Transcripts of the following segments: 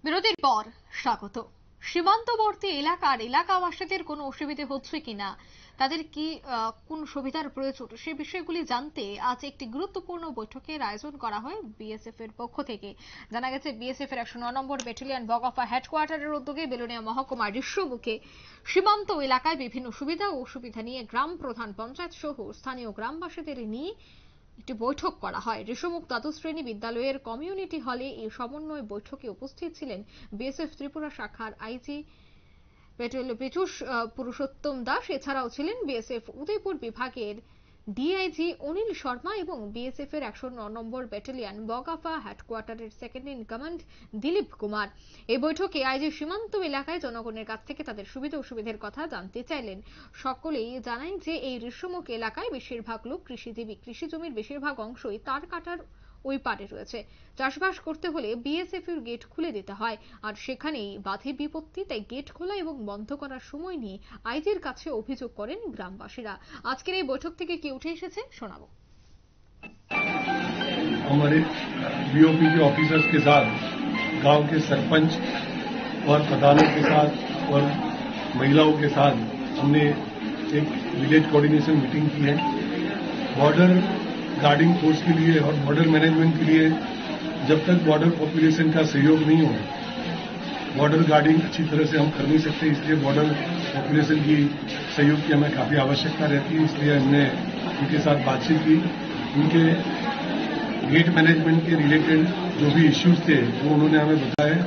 বিরতির পর স্বাগত। সীমান্তবর্তী এলাকার এলাকাবাসীদের কোনো অসুবিধে হচ্ছে কিনা, তাদের কি কোন সুবিধার প্রয়োজন, সে বিষয়গুলি জানতে আজ একটি গুরুত্বপূর্ণ বৈঠকের আয়োজন করা হয় বিএসএফ এর পক্ষ থেকে। জানা গেছে বিএসএফ এর 109 নম্বর ব্যাটালিয়ন বগফা হেডকোয়ার্টারের উদ্যোগে বেলোনিয়া মহকুমার ঋষ্যমুখে সীমান্ত এলাকায় বিভিন্ন সুবিধা ও অসুবিধা নিয়ে গ্রাম প্রধান, পঞ্চায়েত সহ স্থানীয় গ্রামবাসীদের নিয়ে একটি বৈঠক করা হয়। ঋষমুখ দ্বাদশ শ্রেণী বিদ্যালয়ের কমিউনিটি হলে এই সমন্বয় বৈঠকে উপস্থিত ছিলেন বিএসএফ ত্রিপুরা শাখার আইজি পীযূষ পুরুষোত্তম দাস। এছাড়াও ছিলেন বিএসএফ উদয়পুর বিভাগের ডিআইজি অনিল শর্মা এবং বিএসএফ এর 109 নম্বর ব্যাটালিয়ন বগাফা হেডকোয়ার্টারের second in command Dilip Kumar. এই বৈঠকে আইজি সীমান্ত এলাকায় জনগণের কাছ থেকে তাদের সুবিধা অসুবিধার কথা জানতে চাইলেন। সকলেই জানায় যে এই ঋষ্যমুখ এলাকায় বেশিরভাগ লোক কৃষিজীবী, কৃষি জমির বেশিরভাগ অংশই তার কাটার ওই পারে রয়েছে। চাষবাস করতে হলে বিএসএফ এর গেট খুলে দিতে হয়, আর সেখানেই বাধে বিপত্তি। তাই গেট খোলা এবং বন্ধ করার সময় নিয়ে আইজির কাছে অভিযোগ করেন গ্রামবাসীরা। আজকের এই বৈঠক থেকে কি উঠে এসেছে শোনাবো। हमारे बीओपी के ऑफिसर्स के साथ गांव के सरपंच और प्रधानों के साथ और महिलाओं के साथ हमने एक विलेज कोऑर्डिनेशन मीटिंग की है। बॉर्डर गार्डिंग फोर्स के लिए और बॉर्डर मैनेजमेंट के लिए जब तक बॉर्डर पॉपुलेशन का सहयोग नहीं हो, बॉर्डर गार्डिंग अच्छी तरह से हम कर नहीं सकते। इसलिए बॉर्डर पॉपुलेशन की सहयोग की हमें काफी आवश्यकता रहती है। इसलिए हमने उनके साथ बातचीत की। उनके गेट मैनेजमेंट के रिलेटेड जो भी इश्यूज थे वो उन्होंने हमें बताया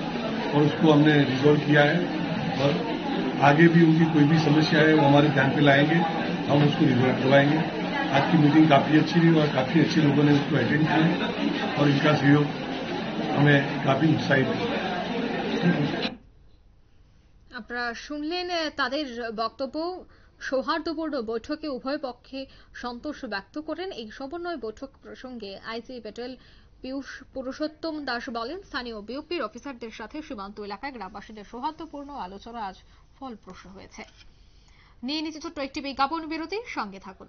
और उसको हमने रिजॉल्व किया है। और आगे भी उनकी कोई भी समस्या है वो हमारे ध्यान पे लाएंगे, हम उसको रिजॉल्व करवाएंगे। आज की मीटिंग काफी अच्छी रही और काफी अच्छे लोगों ने उसको अटेंड किया और इनका सहयोग हमें काफी उत्साहित किया। আপনারা শুনলেন তাদের বক্তব্য। সৌহার্দ্যপূর্ণ বৈঠকে উভয় পক্ষে সন্তোষ ব্যক্ত করেন। এই সমন্বয় বৈঠক প্রসঙ্গে আইজি ব্যাটাল পীযূষ পুরুষোত্তম দাস বলেন, স্থানীয় বিওপির অফিসারদের সাথে সীমান্ত এলাকায় গ্রামবাসীদের সৌহার্দ্যপূর্ণ আলোচনা আজ ফলপ্রসূ হয়েছে। নিয়ে নিচ্ছে ছোট্ট একটি বিজ্ঞাপন বিরতি, সঙ্গে থাকুন।